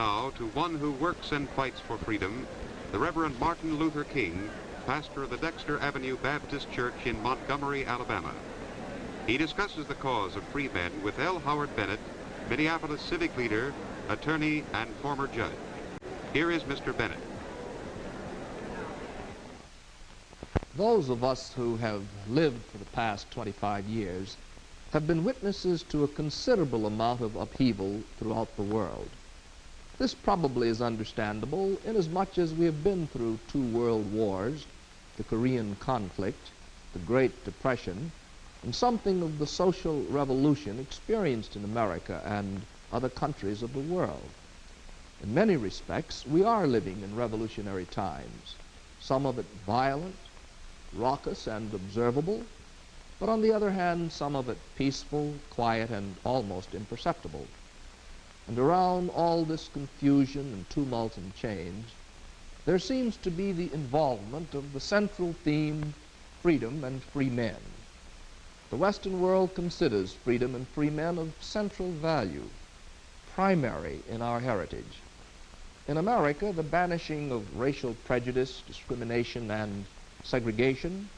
Now to one who works and fights for freedom, the Reverend Martin Luther King, pastor of the Dexter Avenue Baptist Church in Montgomery, Alabama. He discusses the cause of free men with L. Howard Bennett, Minneapolis civic leader, attorney, and former judge. Here is Mr. Bennett. Those of us who have lived for the past 25 years have been witnesses to a considerable amount of upheaval throughout the world. This probably is understandable inasmuch as we have been through 2 world wars, the Korean conflict, the Great Depression, and something of the social revolution experienced in America and other countries of the world. In many respects, we are living in revolutionary times, some of it violent, raucous, and observable, but on the other hand, some of it peaceful, quiet, and almost imperceptible. And around all this confusion and tumult and change, there seems to be the involvement of the central theme, freedom and free men. The Western world considers freedom and free men of central value, primary in our heritage. In America, the banishing of racial prejudice, discrimination, and segregation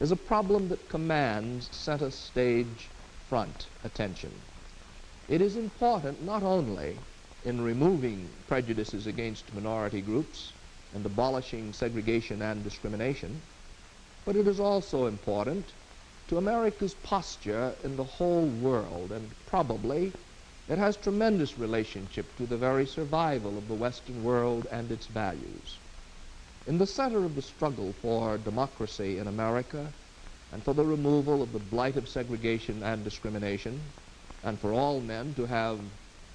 is a problem that commands center stage front attention. It is important not only in removing prejudices against minority groups and abolishing segregation and discrimination, but it is also important to America's posture in the whole world, and probably it has tremendous relationship to the very survival of the Western world and its values. In the center of the struggle for democracy in America and for the removal of the blight of segregation and discrimination, and for all men to have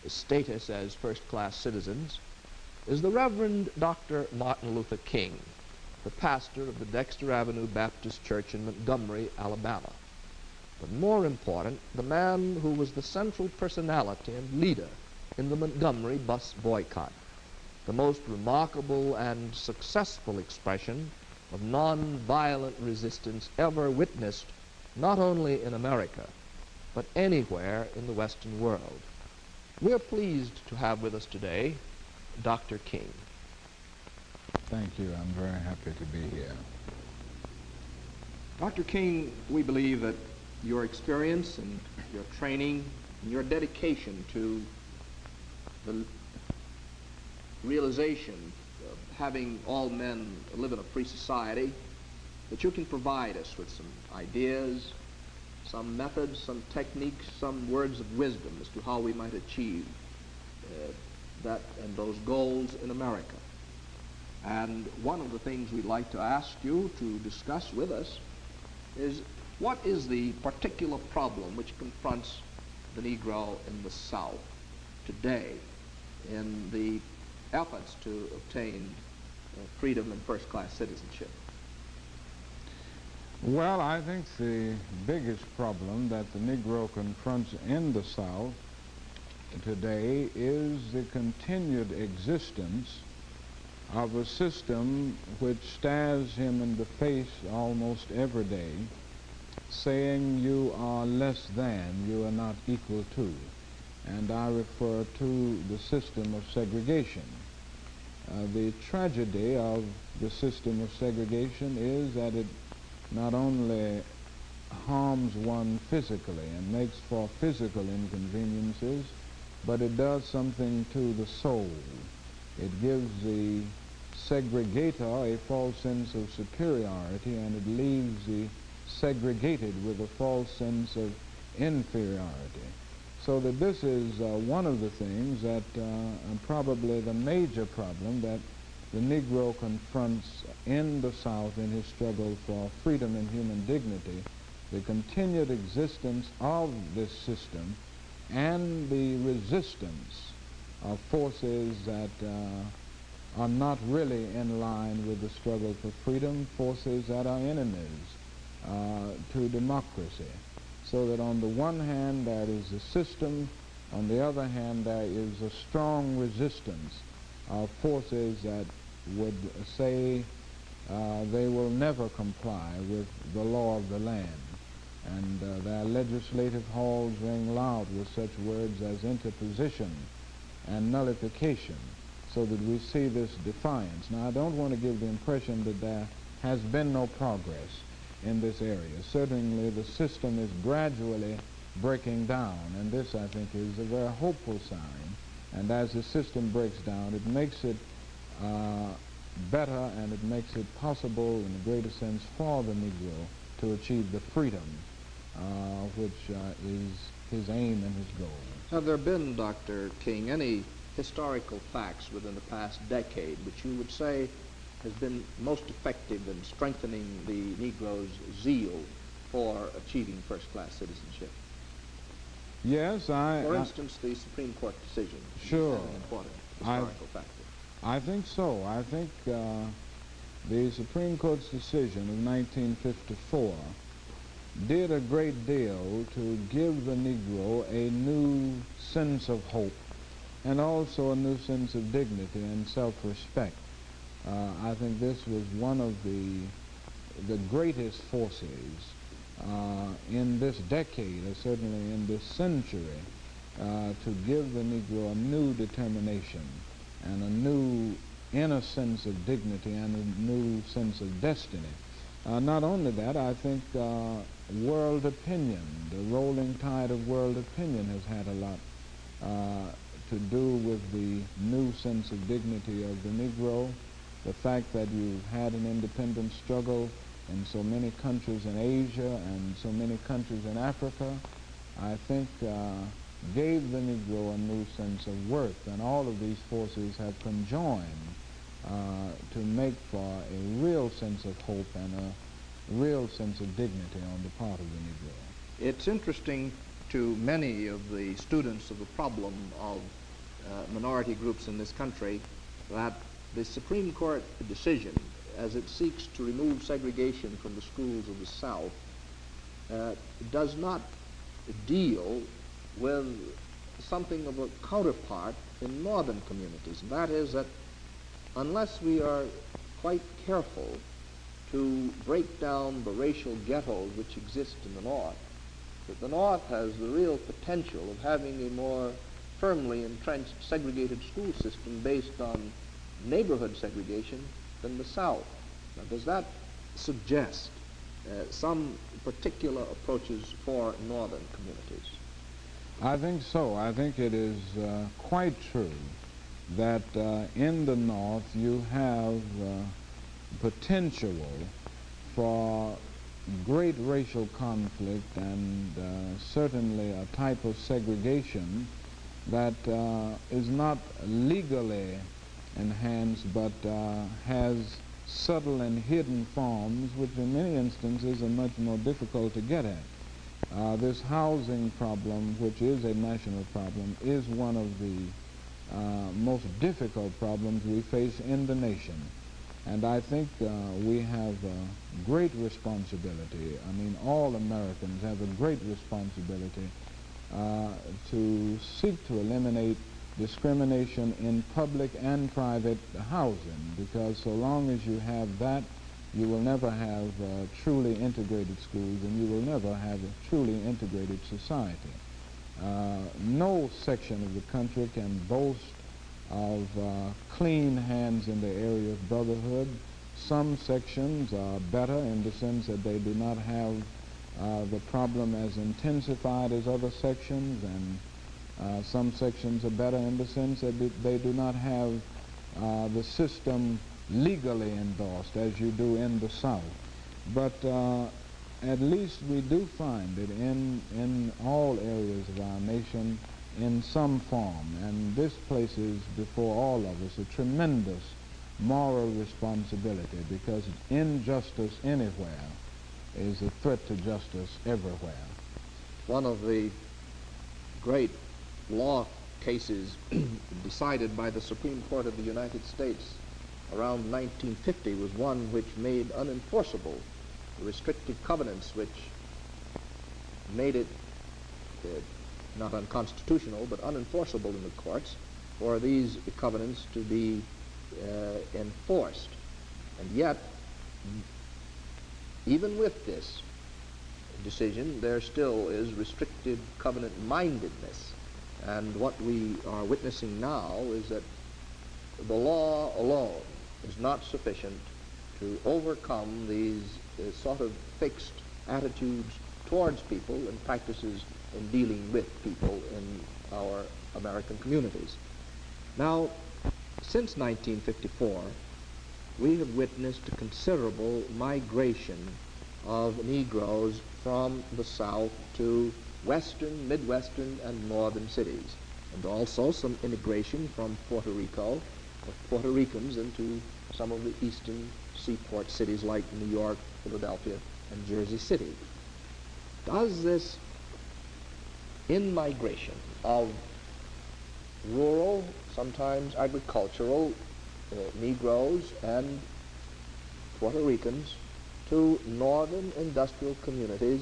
a status as first-class citizens, is the Reverend Dr. Martin Luther King, the pastor of the Dexter Avenue Baptist Church in Montgomery, Alabama. But more important, the man who was the central personality and leader in the Montgomery bus boycott, the most remarkable and successful expression of non-violent resistance ever witnessed not only in America, but anywhere in the Western world. We're pleased to have with us today Dr. King. Thank you. I'm very happy to be here. Dr. King, we believe that your experience and your training and your dedication to the realization of having all men live in a free society, that you can provide us with some ideas, some methods, some techniques, some words of wisdom as to how we might achieve that and those goals in America. And one of the things we'd like to ask you to discuss with us is, what is the particular problem which confronts the Negro in the South today in the efforts to obtain freedom and first-class citizenship? Well, I think the biggest problem that the Negro confronts in the South today is the continued existence of a system which stares him in the face almost every day, saying you are less than, you are not equal to. And I refer to the system of segregation. The tragedy of the system of segregation is that it not only harms one physically and makes for physical inconveniences, but it does something to the soul. It gives the segregator a false sense of superiority, and it leaves the segregated with a false sense of inferiority. So that this is one of the things that, and probably the major problem that the Negro confronts in the South in his struggle for freedom and human dignity, the continued existence of this system and the resistance of forces that are not really in line with the struggle for freedom, forces that are enemies to democracy. So that on the one hand there is a system, on the other hand there is a strong resistance of forces that would say they will never comply with the law of the land. And their legislative halls ring loud with such words as interposition and nullification, so that we see this defiance. Now, I don't want to give the impression that there has been no progress in this area. Certainly, the system is gradually breaking down, and this, I think, is a very hopeful sign. And as the system breaks down, it makes it better, and it makes it possible, in a greater sense, for the Negro to achieve the freedom which is his aim and his goal. Have there been, Dr. King, any historical facts within the past decade which you would say has been most effective in strengthening the Negro's zeal for achieving first-class citizenship? Yes, For instance, the Supreme Court decision. Sure. Is an important historical factor. I think so. I think the Supreme Court's decision of 1954 did a great deal to give the Negro a new sense of hope and also a new sense of dignity and self-respect. I think this was one of the greatest forces in this decade, or certainly in this century, to give the Negro a new determination and a new inner sense of dignity and a new sense of destiny. Not only that, I think world opinion, the rolling tide of world opinion has had a lot to do with the new sense of dignity of the Negro. The fact that you've had an independent struggle in so many countries in Asia and so many countries in Africa, I think gave the Negro a new sense of worth, and all of these forces have conjoined to make for a real sense of hope and a real sense of dignity on the part of the Negro. It's interesting to many of the students of the problem of minority groups in this country that the Supreme Court decision, as it seeks to remove segregation from the schools of the South, does not deal with something of a counterpart in northern communities. And that is that unless we are quite careful to break down the racial ghettos which exist in the North, that the North has the real potential of having a more firmly entrenched segregated school system based on neighborhood segregation than the South. Now, does that suggest some particular approaches for northern communities? I think so. I think it is quite true that in the North you have potential for great racial conflict and certainly a type of segregation that is not legally enhanced but has subtle and hidden forms which in many instances are much more difficult to get at. This housing problem, which is a national problem, is one of the most difficult problems we face in the nation. And I think we have a great responsibility. I mean, all Americans have a great responsibility to seek to eliminate discrimination in public and private housing, because so long as you have that, you will never have truly integrated schools, and you will never have a truly integrated society. No section of the country can boast of clean hands in the area of brotherhood. Some sections are better in the sense that they do not have the problem as intensified as other sections, and some sections are better in the sense that they do not have the system legally endorsed as you do in the South. But at least we do find it in all areas of our nation in some form, and this places before all of us a tremendous moral responsibility, because injustice anywhere is a threat to justice everywhere. One of the great law cases decided by the Supreme Court of the United States around 1950 was one which made unenforceable the restrictive covenants which made it not unconstitutional but unenforceable in the courts for these covenants to be enforced. And yet, even with this decision, there still is restrictive covenant mindedness And what we are witnessing now is that the law alone is not sufficient to overcome these sort of fixed attitudes towards people and practices in dealing with people in our American communities. Now, since 1954, we have witnessed a considerable migration of Negroes from the South to western, midwestern, and northern cities, and also some immigration from Puerto Rico, of Puerto Ricans into some of the eastern seaport cities like New York, Philadelphia, and Jersey City. Does this in-migration of rural, sometimes agricultural Negroes and Puerto Ricans to northern industrial communities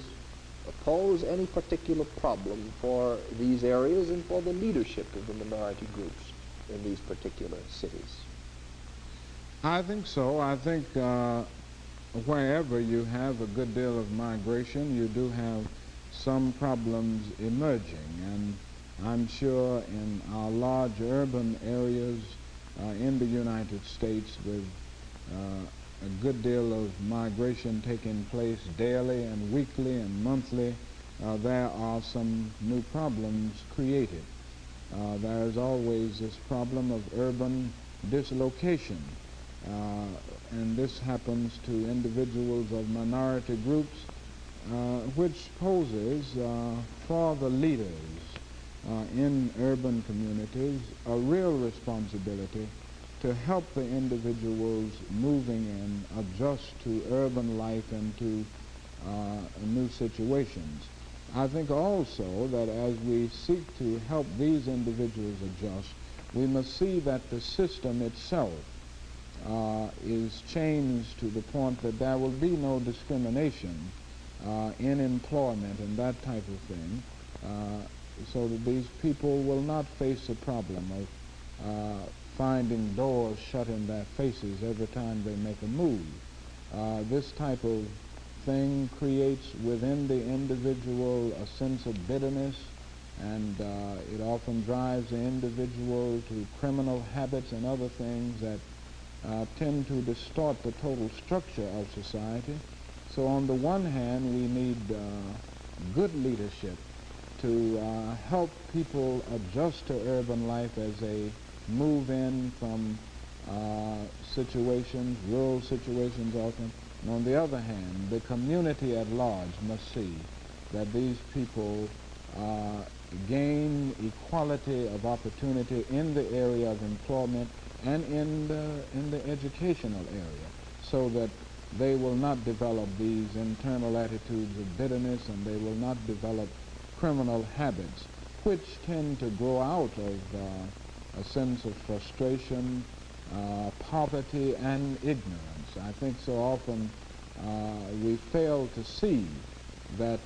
pose any particular problem for these areas and for the leadership of the minority groups in these particular cities? I think so. I think wherever you have a good deal of migration, you do have some problems emerging. And I'm sure in our large urban areas in the United States, with a good deal of migration taking place daily and weekly and monthly, there are some new problems created. There is always this problem of urban dislocation, and this happens to individuals of minority groups, which poses for the leaders in urban communities a real responsibility to help the individuals moving in adjust to urban life and to new situations. I think also that as we seek to help these individuals adjust, we must see that the system itself is changed to the point that there will be no discrimination in employment and that type of thing, so that these people will not face the problem of finding doors shut in their faces every time they make a move. This type of thing creates within the individual a sense of bitterness, and it often drives the individual to criminal habits and other things that tend to distort the total structure of society. So on the one hand, we need good leadership to help people adjust to urban life as they move in from situations, rural situations often. And on the other hand, the community at large must see that these people gain equality of opportunity in the area of employment and in the educational area, so that they will not develop these internal attitudes of bitterness, and they will not develop criminal habits, which tend to grow out of a sense of frustration, poverty, and ignorance. I think so often we fail to see that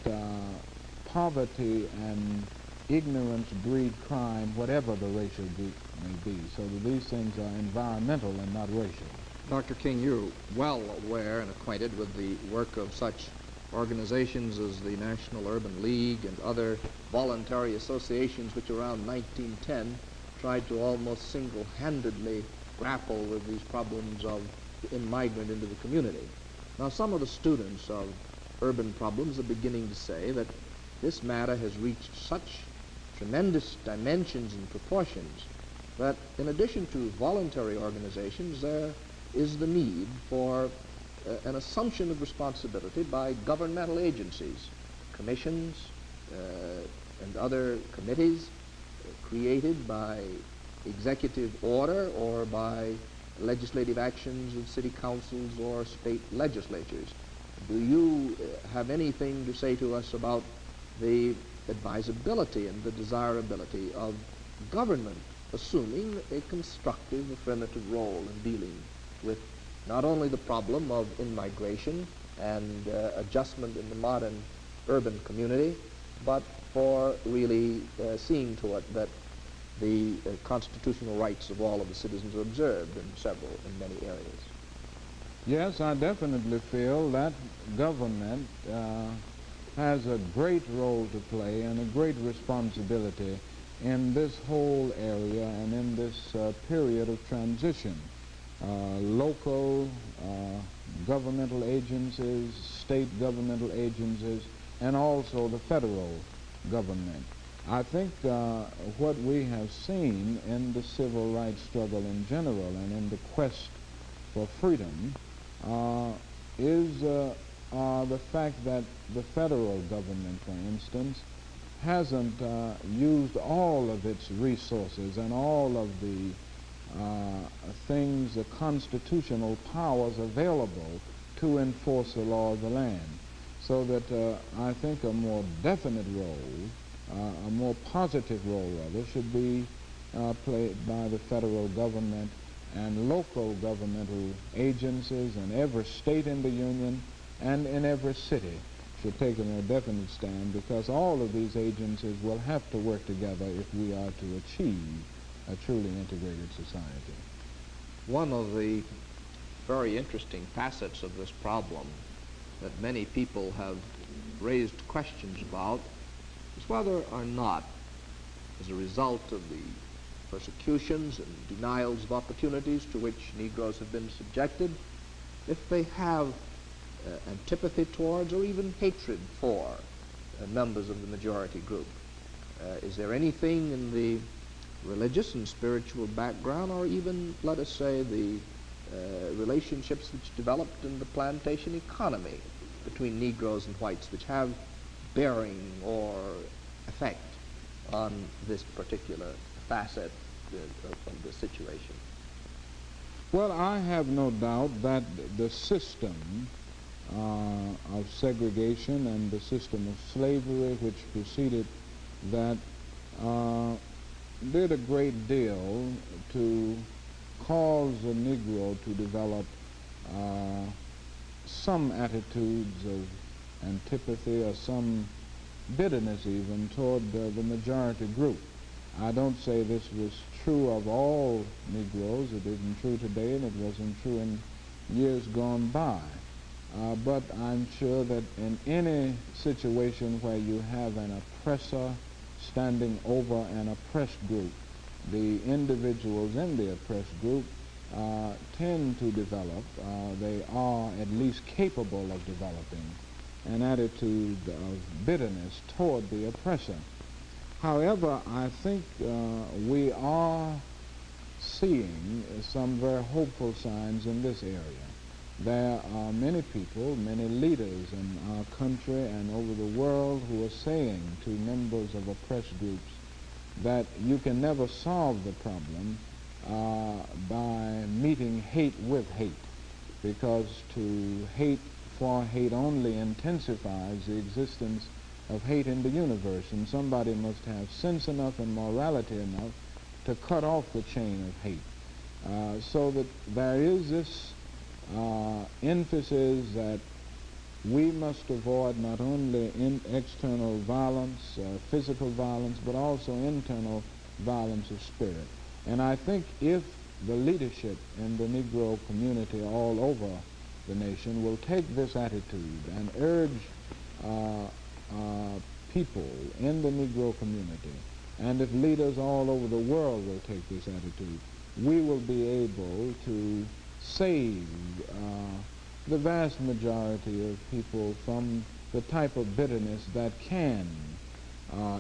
poverty and ignorance breed crime, whatever the racial group may be, so that these things are environmental and not racial. Dr. King, you're well aware and acquainted with the work of such organizations as the National Urban League and other voluntary associations which around 1910 tried to almost single-handedly grapple with these problems of the immigrant into the community. Now, some of the students of urban problems are beginning to say that this matter has reached such tremendous dimensions and proportions that in addition to voluntary organizations, there is the need for an assumption of responsibility by governmental agencies, commissions, and other committees created by executive order or by legislative actions of city councils or state legislatures. Do you have anything to say to us about the advisability and the desirability of government assuming a constructive affirmative role in dealing with not only the problem of in-migration and adjustment in the modern urban community, but for really seeing to it that the constitutional rights of all of the citizens are observed in many areas? Yes, I definitely feel that government has a great role to play and a great responsibility in this whole area and in this period of transition. Local governmental agencies, state governmental agencies, and also the federal government. I think what we have seen in the civil rights struggle in general and in the quest for freedom is the fact that the federal government, for instance, hasn't used all of its resources and all of the things, the constitutional powers available to enforce the law of the land. So that I think a more definite role, a more positive role rather, should be played by the federal government and local governmental agencies in every state in the Union and in every city should take a more definite stand, because all of these agencies will have to work together if we are to achieve a truly integrated society. One of the very interesting facets of this problem that many people have raised questions about is whether or not, as a result of the persecutions and denials of opportunities to which Negroes have been subjected, if they have antipathy towards or even hatred for members of the majority group. Is there anything in the religious and spiritual background, or even, let us say, the relationships which developed in the plantation economy between Negroes and whites, which have bearing or effect on this particular facet of the situation? Well, I have no doubt that the system of segregation and the system of slavery which preceded that did a great deal to cause a Negro to develop some attitudes of antipathy or some bitterness even toward the majority group. I don't say this was true of all Negroes. It isn't true today, and it wasn't true in years gone by. But I'm sure that in any situation where you have an oppressor standing over an oppressed group, the individuals in the oppressed group tend to develop, they are at least capable of developing an attitude of bitterness toward the oppressor. However, I think we are seeing some very hopeful signs in this area. There are many people, many leaders in our country and over the world who are saying to members of oppressed groups that you can never solve the problem by meeting hate with hate, because to hate for hate only intensifies the existence of hate in the universe, and somebody must have sense enough and morality enough to cut off the chain of hate. So that there is this emphasis that we must avoid not only external violence, physical violence, but also internal violence of spirit. And I think if the leadership in the Negro community all over the nation will take this attitude and urge people in the Negro community, and if leaders all over the world will take this attitude, we will be able to save the vast majority of people from the type of bitterness that can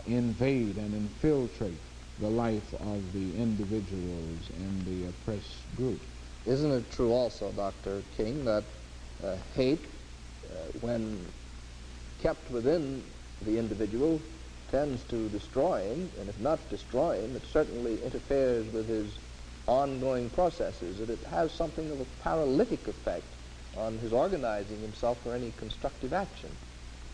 invade and infiltrate the life of the individuals in the oppressed group. Isn't it true also, Dr. King, that hate, when kept within the individual, tends to destroy him, and if not destroy him, it certainly interferes with his ongoing processes, that it has something of a paralytic effect on his organizing himself for any constructive action?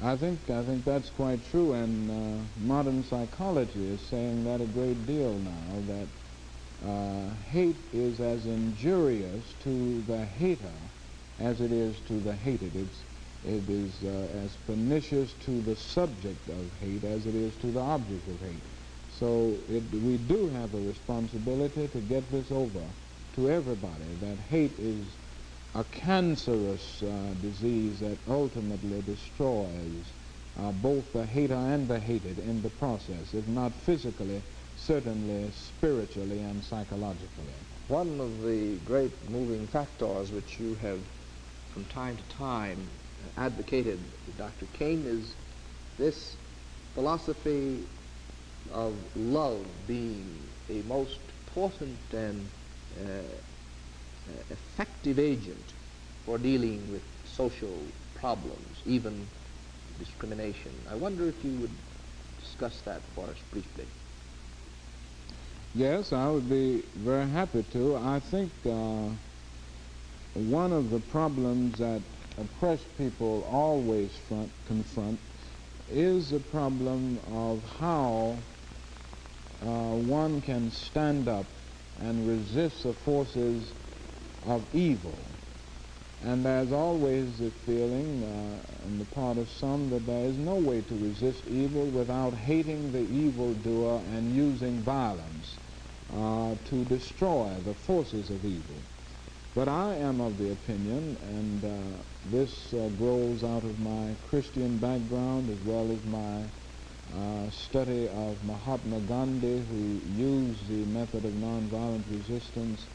I think that's quite true, and modern psychology is saying that a great deal now, that hate is as injurious to the hater as it is to the hated. It is as pernicious to the subject of hate as it is to the object of hate. So we do have a responsibility to get this over to everybody, that hate is a cancerous disease that ultimately destroys both the hater and the hated in the process, if not physically, certainly spiritually and psychologically. One of the great moving factors which you have from time to time advocated, Dr. King, is this philosophy of love being a most potent and effective agent for dealing with social problems, even discrimination. I wonder if you would discuss that for us briefly. Yes, I would be very happy to. I think one of the problems that oppressed people always confront is the problem of how one can stand up and resist the forces of evil. And there's always the feeling on the part of some that there is no way to resist evil without hating the evildoer and using violence to destroy the forces of evil. But I am of the opinion, and this grows out of my Christian background as well as my study of Mahatma Gandhi, who used the method of nonviolent resistance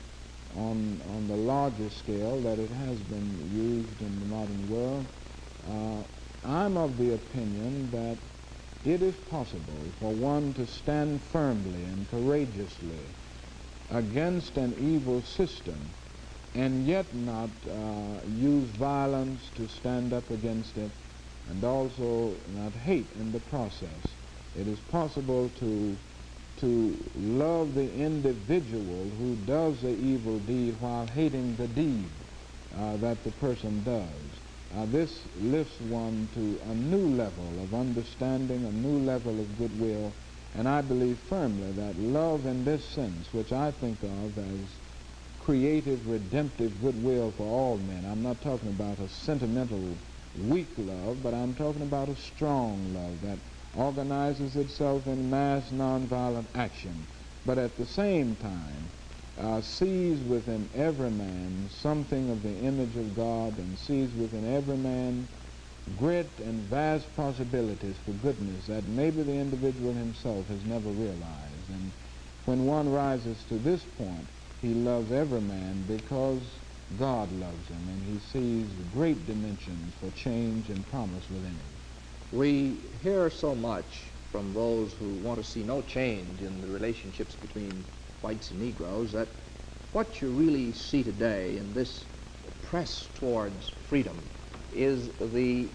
on the larger scale that it has been used in the modern world. I'm of the opinion that it is possible for one to stand firmly and courageously against an evil system and yet not use violence to stand up against it, and also not hate in the process. It is possible to love the individual who does the evil deed while hating the deed that the person does. This lifts one to a new level of understanding, a new level of goodwill, and I believe firmly that love in this sense, which I think of as creative, redemptive goodwill for all men. I'm not talking about a sentimental, weak love, but I'm talking about a strong love that organizes itself in mass nonviolent action, but at the same time sees within every man something of the image of God, and sees within every man great and vast possibilities for goodness that maybe the individual himself has never realized. And when one rises to this point, he loves every man because God loves him, and he sees great dimensions for change and promise within him. We hear so much from those who want to see no change in the relationships between whites and Negroes that what you really see today in this press towards freedom is the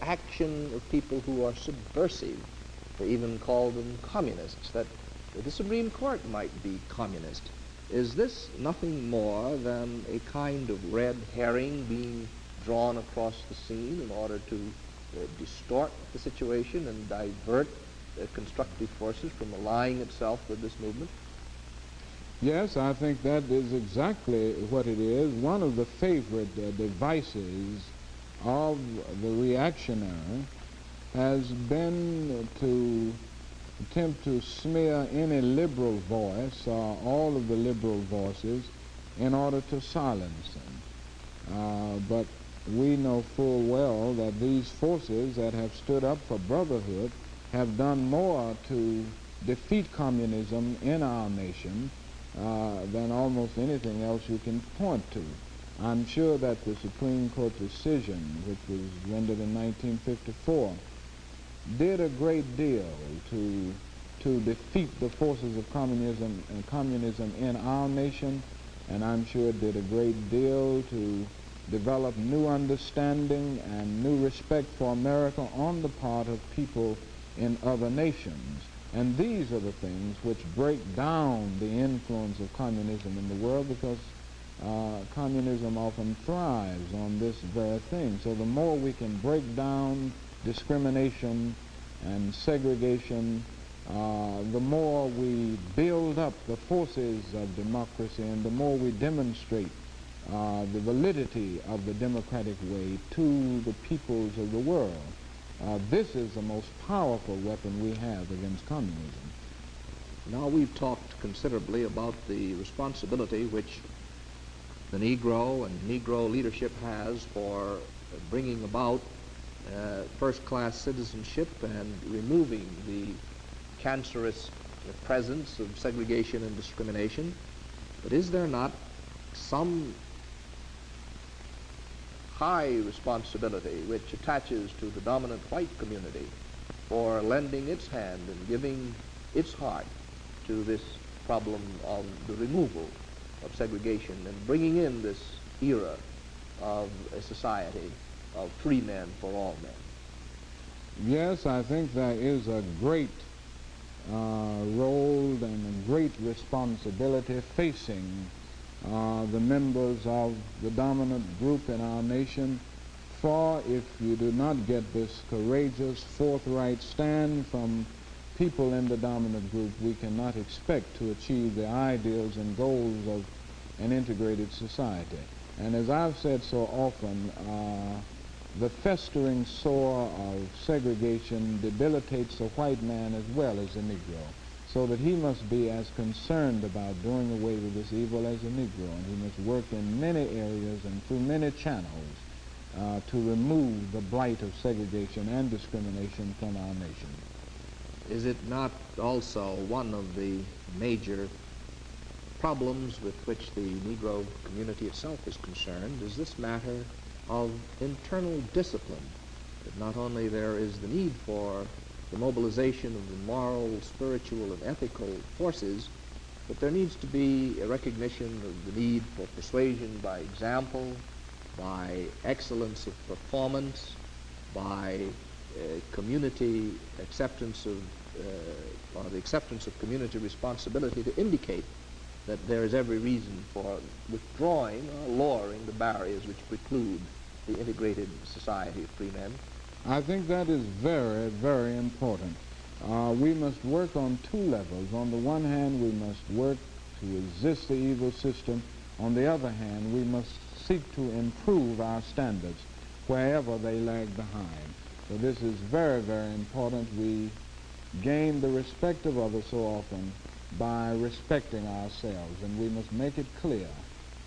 action of people who are subversive. They even call them communists, that the Supreme Court might be communist. Is this nothing more than a kind of red herring being drawn across the scene in order to distort the situation and divert constructive forces from aligning itself with this movement? Yes, I think that is exactly what it is. One of the favorite devices of the reactionary has been to attempt to smear any liberal voice, all of the liberal voices, in order to silence them. But we know full well that these forces that have stood up for brotherhood have done more to defeat communism in our nation than almost anything else you can point to. I'm sure that the Supreme Court decision, which was rendered in 1954, did a great deal to defeat the forces of communism in our nation, and I'm sure it did a great deal to develop new understanding and new respect for America on the part of people in other nations. And these are the things which break down the influence of communism in the world, because communism often thrives on this very thing. So the more we can break down discrimination and segregation, the more we build up the forces of democracy, and the more we demonstrate the validity of the democratic way to the peoples of the world. This is the most powerful weapon we have against communism. Now we've talked considerably about the responsibility which the Negro and Negro leadership has for bringing about first-class citizenship and removing the cancerous the presence of segregation and discrimination, but is there not some high responsibility which attaches to the dominant white community for lending its hand and giving its heart to this problem of the removal of segregation and bringing in this era of a society of free men for all men? Yes, I think there is a great role and a great responsibility facing the members of the dominant group in our nation, for if you do not get this courageous, forthright stand from people in the dominant group, we cannot expect to achieve the ideals and goals of an integrated society. And as I've said so often, the festering sore of segregation debilitates the white man as well as the Negro, so that he must be as concerned about doing away with this evil as the Negro, and he must work in many areas and through many channels to remove the blight of segregation and discrimination from our nation. Is it not also one of the major problems with which the Negro community itself is concerned is this matter of internal discipline, that not only there is the need for the mobilization of the moral, spiritual, and ethical forces, but there needs to be a recognition of the need for persuasion by example, by excellence of performance, by community acceptance of, or the acceptance of community responsibility to indicate that there is every reason for withdrawing or lowering the barriers which preclude the integrated society of free men. I think that is very, very important. We must work on two levels. On the one hand, we must work to resist the evil system. On the other hand, we must seek to improve our standards wherever they lag behind. So this is very, very important. We gain the respect of others so often by respecting ourselves, and we must make it clear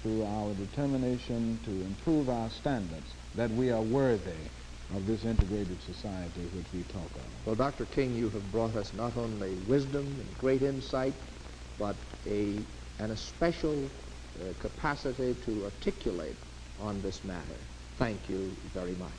through our determination to improve our standards that we are worthy of this integrated society which we talk of. Well, Dr. King, you have brought us not only wisdom and great insight, but an especial capacity to articulate on this matter. Thank you very much.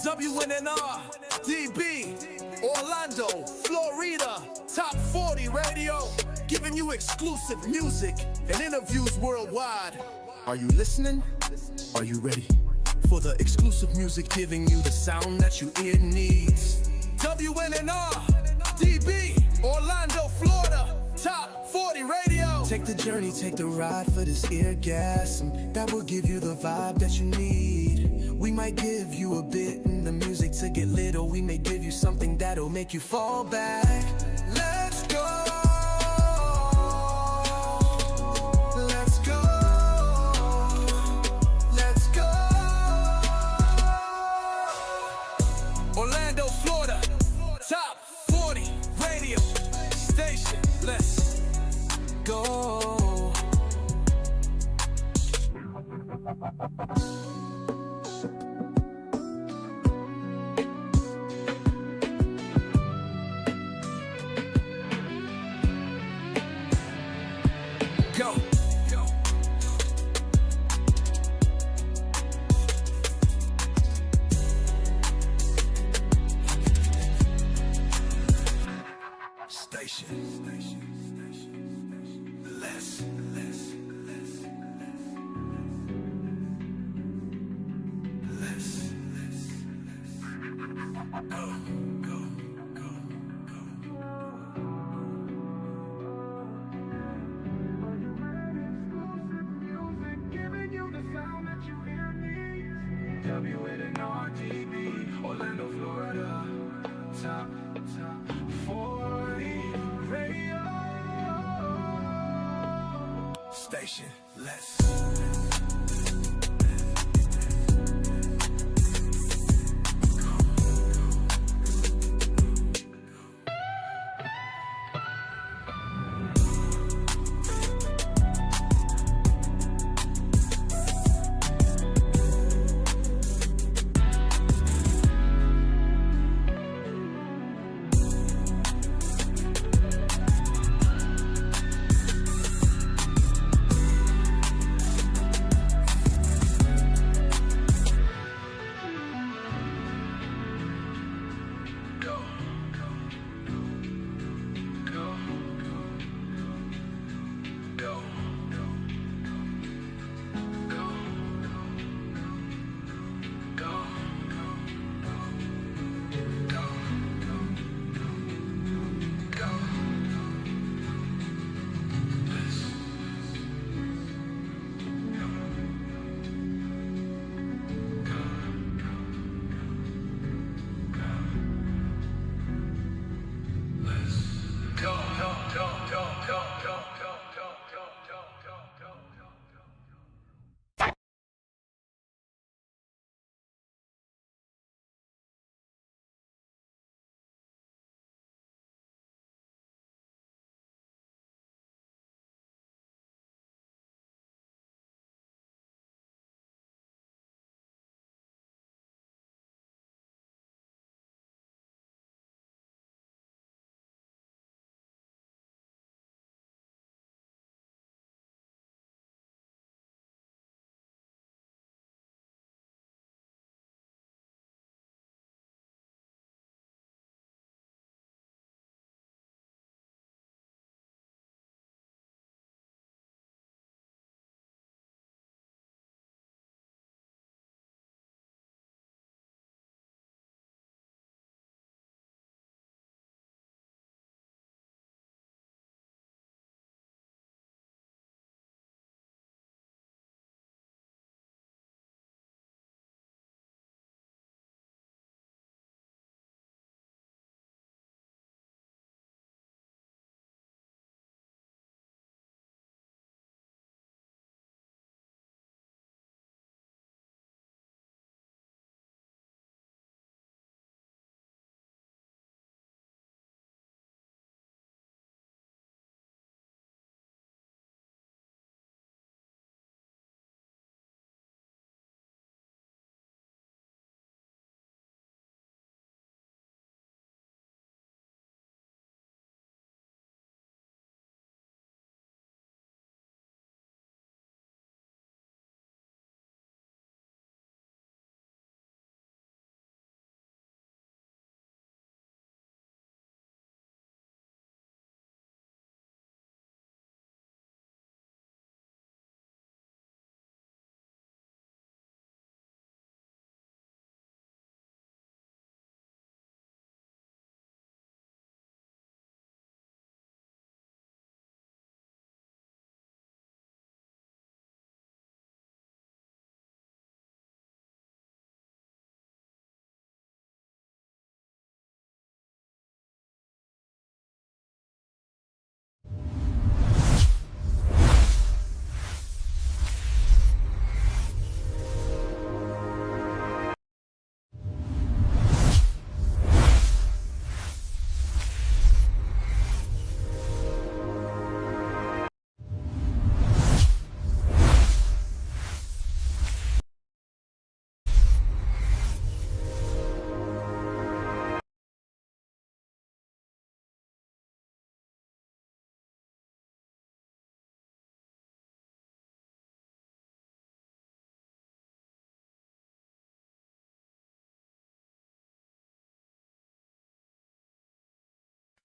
WNNR-DB, Orlando, Florida, Top 40 Radio, giving you exclusive music and interviews worldwide. Are you listening? Are you ready for the exclusive music giving you the sound that your ear needs? WNNR-DB, Orlando, Florida, Top 40 Radio. Take the journey, take the ride for this eargasm that will give you the vibe that you need. We might give you a bit in the music to get lit, or we may give you something that'll make you fall back. Let's go. Let's go. Let's go. Orlando, Florida, Top 40 Radio Station. Let's go. Go. Station. Let's. WNNR-DB, Orlando, Florida, Top 40 Radio Station. Let's.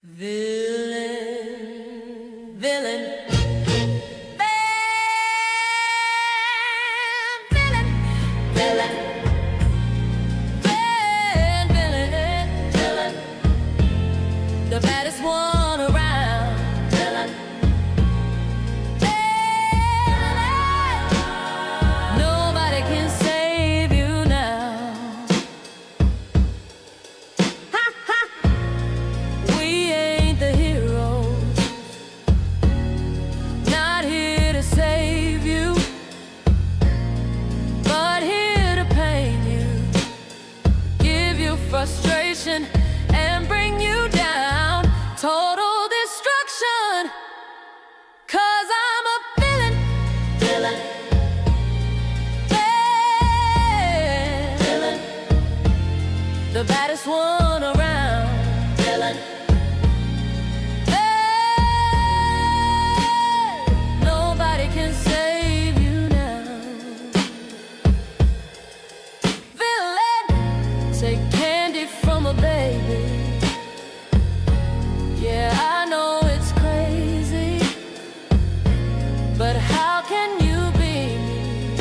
Villain, villain. The baddest one around. Villain. Nobody can save you now. Ha ha. We ain't the heroes, not here to save you, but here to pain you, give you frustration and bring you down. Total destruction, 'cause I'm a villain. Villain. Villain. The baddest one around. Villain. Nobody can save you now. Villain. Take candy from a baby. Yeah, I know it's crazy, but how can you be me?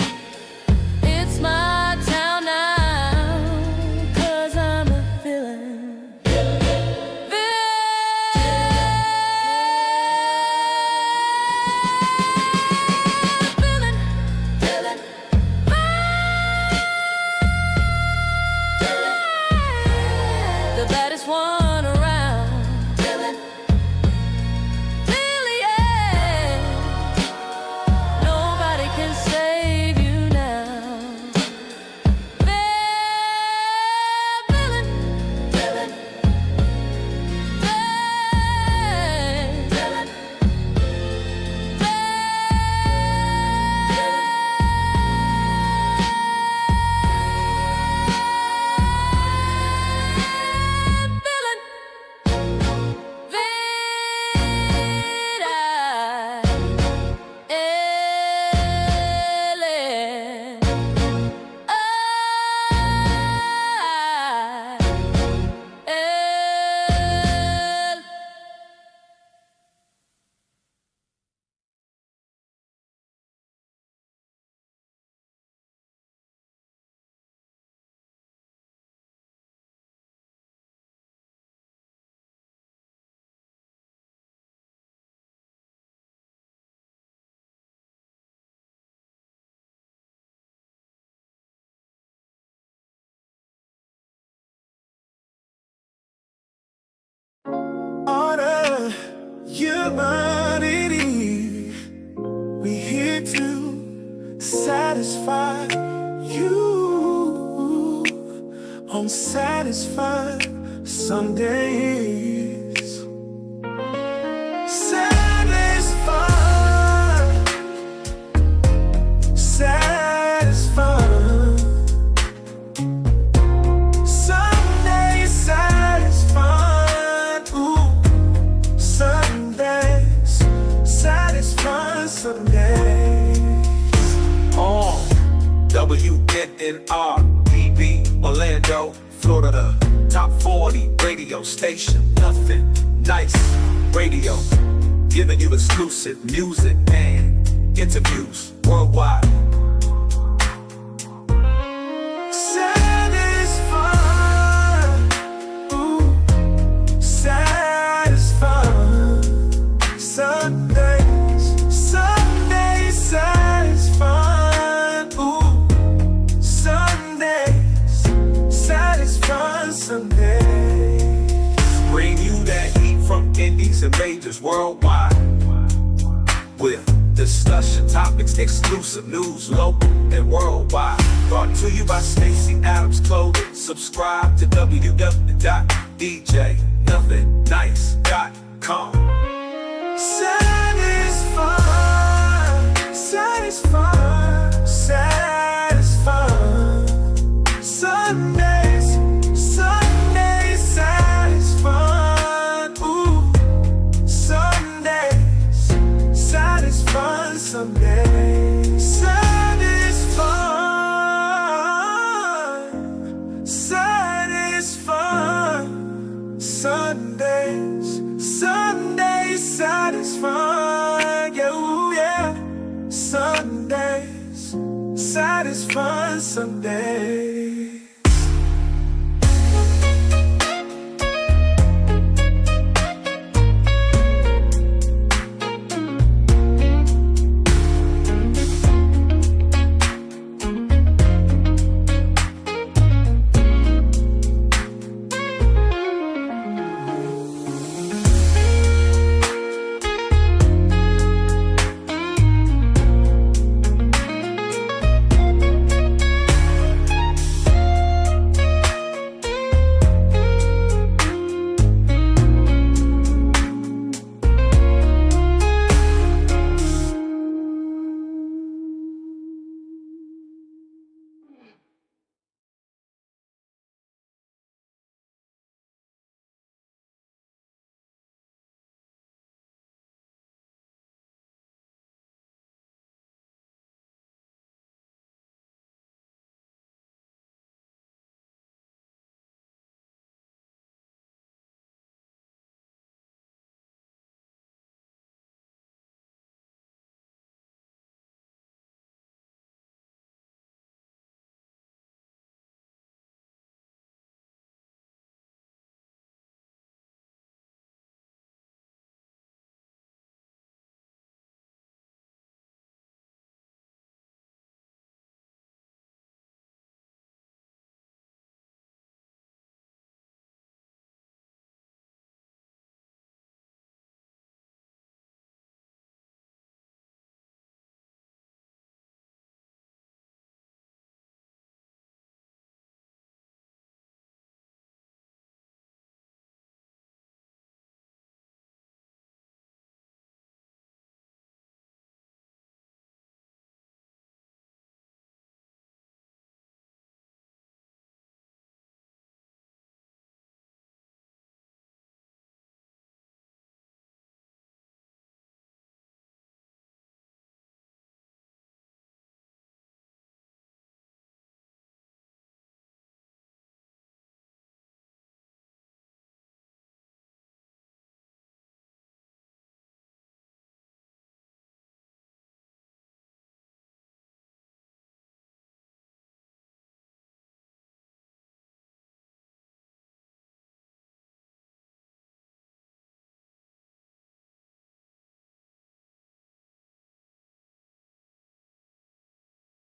It's my town now, 'cause I'm a villain. Villain. Villain. The baddest one around. Nobody can save you now. Villain. Villain. Villain. Order, humanity, we here to satisfy you on satisfied Sundays. Satisfied, satisfied. Sunday satisfied. Ooh, Sundays satisfied Sundays. On WNNR-DB, Orlando, Florida, top 40 radio station. Nothing nice radio, giving you exclusive music and interviews worldwide. Satisfied, ooh, satisfied. Sundays, Sundays satisfied. Ooh, Sundays satisfied Sundays. Bring you that heat from indies and majors worldwide, with discussion topics, exclusive news, local and worldwide. Brought to you by Stacey Adams Clothing. Subscribe to www.djnothingnnice.com. Satisfied, satisfied, satisfied. Sundays, Sundays satisfied. Ooh, Sundays satisfied Sundays. Satisfied, satisfied. Sundays satisfying, yeah, ooh, yeah. Sundays, satisfying Sundays.